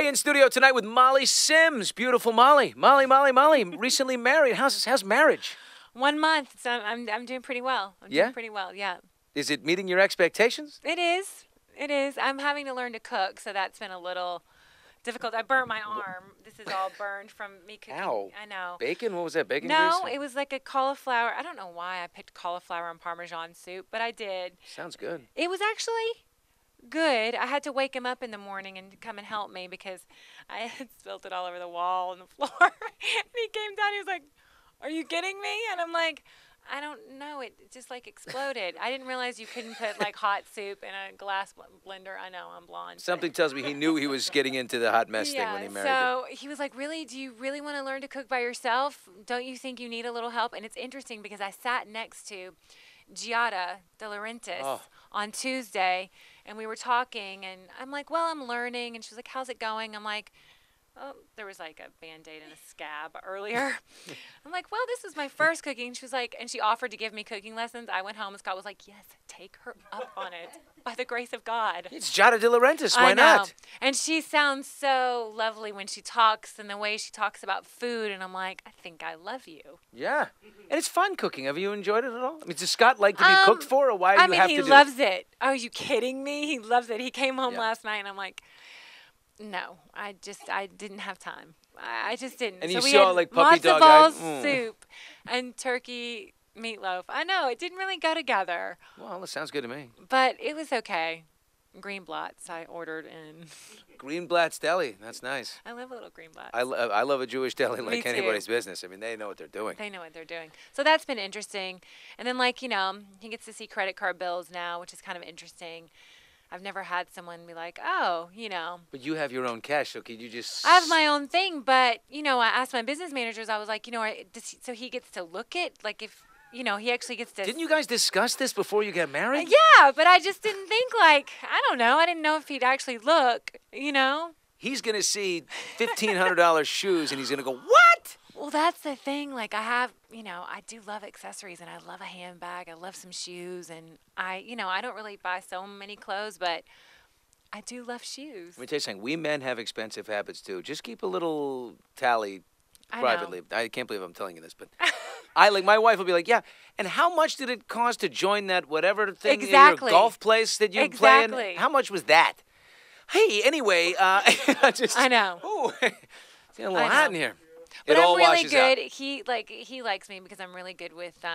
Hey, in studio tonight with Molly Sims. Beautiful Molly. Molly, recently married. How's marriage? 1 month, so I'm doing pretty well. I'm doing pretty well, yeah. Is it meeting your expectations? It is. It is. I'm having to learn to cook, so that's been a little difficult. I burnt my arm. This is all burned from me cooking. Ow. I know. Bacon? What was that, bacon No, grease? it was like a cauliflower. I don't know why I picked cauliflower and Parmesan soup, but I did. Sounds good. It was actually good. I had to wake him up in the morning and come and help me because I had spilled it all over the wall and the floor. And he came down, he was like, "Are you kidding me?" And I'm like, I don't know. It just like exploded. I didn't realize you couldn't put like hot soup in a glass blender. I know, I'm blonde. Something tells me he knew he was getting into the hot mess thing when he married so he was like, "Really? Do you really want to learn to cook by yourself? Don't you think you need a little help?" And it's interesting because I sat next to Giada De Laurentiis on Tuesday, and we were talking, and I'm like, "Well, I'm learning," and she was like, "How's it going?" I'm like, "Oh, there was like a Band-Aid and a scab earlier." I'm like, "Well, this is my first cooking." She was like, and she offered to give me cooking lessons. I went home and Scott was like, "Yes, take her up on it by the grace of God." It's Giada De Laurentiis. Why I know. not? And she sounds so lovely when she talks and the way she talks about food. And I'm like, I think I love you. Yeah. And it's fun cooking. Have you enjoyed it at all? I mean, does Scott like to be cooked for, or why do you have to do it? He loves it. Oh, are you kidding me? He loves it. He came home last night and I'm like, no, I didn't have time. I just didn't. And so you we saw had like puppy matzo dog balls, eyes. soup, and turkey meatloaf. I know, it didn't really go together. Well, that sounds good to me. But it was okay. Greenblatt's I ordered in. Greenblatt's Deli. That's nice. I love a little Greenblatt. I love a Jewish deli Me like too. anybody's business. I mean, they know what they're doing. They know what they're doing. So that's been interesting. And then, like, you know, he gets to see credit card bills now, which is kind of interesting. I've never had someone be like, oh, you know. But you have your own cash, so could you just... I have my own thing, but, you know, I asked my business managers, I was like, you know, so he gets to look it? Like, if, you know, he actually gets to... Didn't you guys discuss this before you got married? Yeah, but I just didn't think, like, I don't know. I didn't know if he'd actually look, you know. He's going to see $1,500 shoes, and he's going to go, what? Well, that's the thing. Like, I have, you know, I do love accessories, and I love a handbag. I love some shoes, and you know, I don't really buy so many clothes, but I do love shoes. Let me tell you something. We men have expensive habits, too. Just keep a little tally privately. I can't believe I'm telling you this, but my wife will be like, yeah, and how much did it cost to join that whatever thing in your golf place that you play in? How much was that? Hey, anyway, I know. Ooh, it's getting a little hot in here. But it all I'm really washes good. out. He likes me because I'm really good with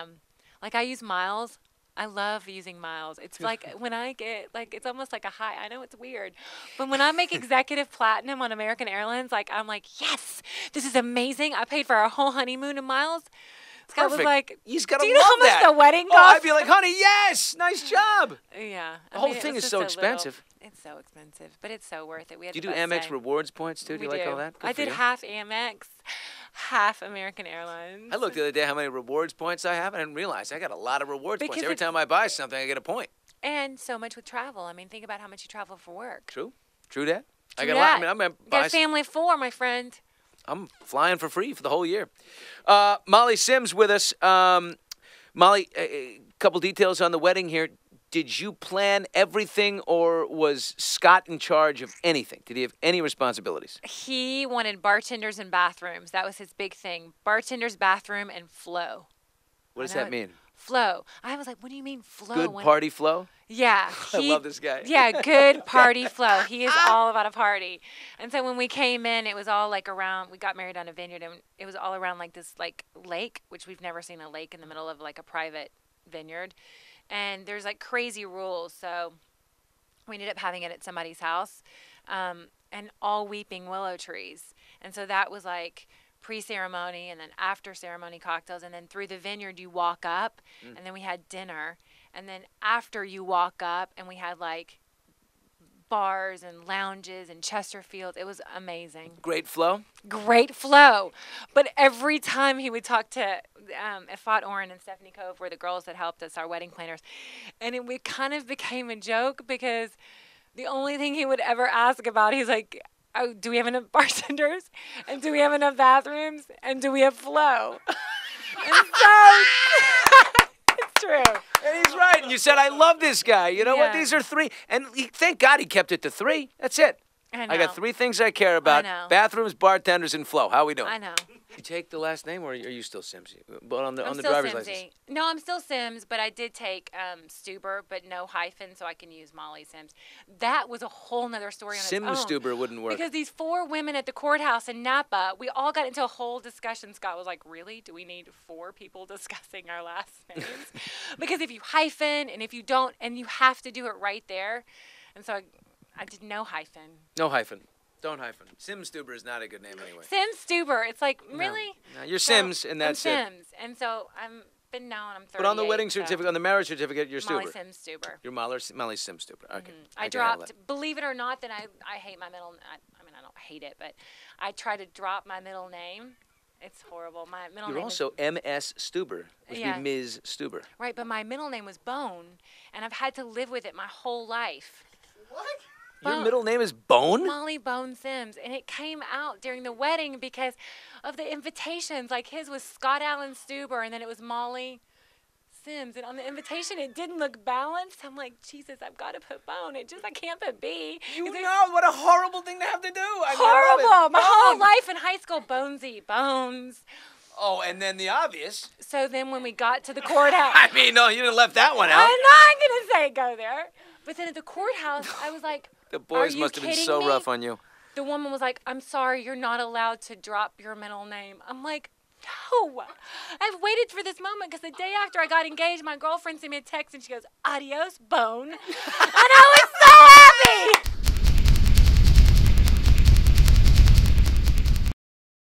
like I use miles. I love using miles. It's like when I get like it's almost like a high. I know it's weird, but when I make executive platinum on American Airlines, like I'm like, yes, this is amazing. I paid for our whole honeymoon in miles. Scott was like, he's gotta do you know how much the wedding cost? Oh, I'd be like, honey, yes, nice job. Yeah. The whole thing is so expensive. It's so expensive, but it's so worth it. We had do you do Amex rewards points too? Do you like all that? I did half Amex, half American Airlines. I looked the other day how many rewards points I have, and I didn't realize I got a lot of rewards points. Every time I buy something, I get a point. And so much with travel. I mean, think about how much you travel for work. True that. I got a lot. I mean, got a family of 4, my friend. I'm flying for free for the whole year. Molly Sims with us. Molly, a couple details on the wedding here. Did you plan everything, or was Scott in charge of anything? Did he have any responsibilities? He wanted bartenders and bathrooms. That was his big thing. Bartenders, bathroom, and flow. What does that mean? Flow. I was like, what do you mean flow? Good party flow? Yeah. I love this guy. Yeah, good party flow. He is all about a party. And so when we came in, it was all like around, we got married on a vineyard, and it was all around like this like lake, which we've never seen a lake in the middle of like a private vineyard. And there's like crazy rules. So we ended up having it at somebody's house, and all weeping willow trees. And so that was like pre-ceremony, and then after ceremony cocktails, and then through the vineyard you walk up, and then we had dinner, and then after you walk up, and we had like bars and lounges and Chesterfield. It was amazing. Great flow? Great flow. But every time he would talk to Efat Oren and Stephanie Cove were the girls that helped us, our wedding planners, and it kind of became a joke because the only thing he would ever ask about, he's like, oh, do we have enough bartenders? And do we have enough bathrooms? And do we have flow? And so it's true. And he's right. And you said, I love this guy. You know what? These are 3. And thank God he kept it to 3. That's it. I know. I got 3 things I care about. I know. Bathrooms, bartenders, and Flo. How we doing? I know. You take the last name, or are you still Sims? But on the I'm still driver's Simsy. license. No, I'm still Sims, but I did take Stuber, but no hyphen, so I can use Molly Sims. That was a whole nother story on its own. Stuber wouldn't work. Because these 4 women at the courthouse in Napa, we all got into a whole discussion. Scott was like, really? Do we need 4 people discussing our last names? Because if you hyphen, and if you don't, and you have to do it right there. And so I did no hyphen. No hyphen. Don't hyphen. Sim Stuber is not a good name anyway. Sim Stuber. It's like, really? No, you're Sims, and that's I'm it. Sims. And so I'm been known. I'm 38. But on the wedding certificate, on the marriage certificate, you're Molly Stuber. Sims Stuber. You're Molly Sim Stuber. Okay. I dropped, believe it or not, that I hate my middle. I mean, I don't hate it, but I try to drop my middle name. It's horrible. My middle name. You're also M.S. Stuber, which would be Ms. Stuber. Right, but my middle name was Bone, and I've had to live with it my whole life. What? Your middle name is Bone? Molly Bone Sims. And it came out during the wedding because of the invitations. Like his was Scott Allen Stuber, and then it was Molly Sims. And on the invitation, it didn't look balanced. I'm like, Jesus, I've got to put Bone. I can't put B. You know what a horrible thing to have to do. Horrible. My whole life in high school, Bonesy, Bones. Oh, and then the obvious. So then when we got to the courthouse. I mean, no, you didn't left that one out. I'm not going to say go there. But then at the courthouse, I was like, the boys must have been so rough on you. The woman was like, I'm sorry, you're not allowed to drop your middle name. I'm like, no. I've waited for this moment because the day after I got engaged, my girlfriend sent me a text and she goes, adios, Bone. And I was so happy.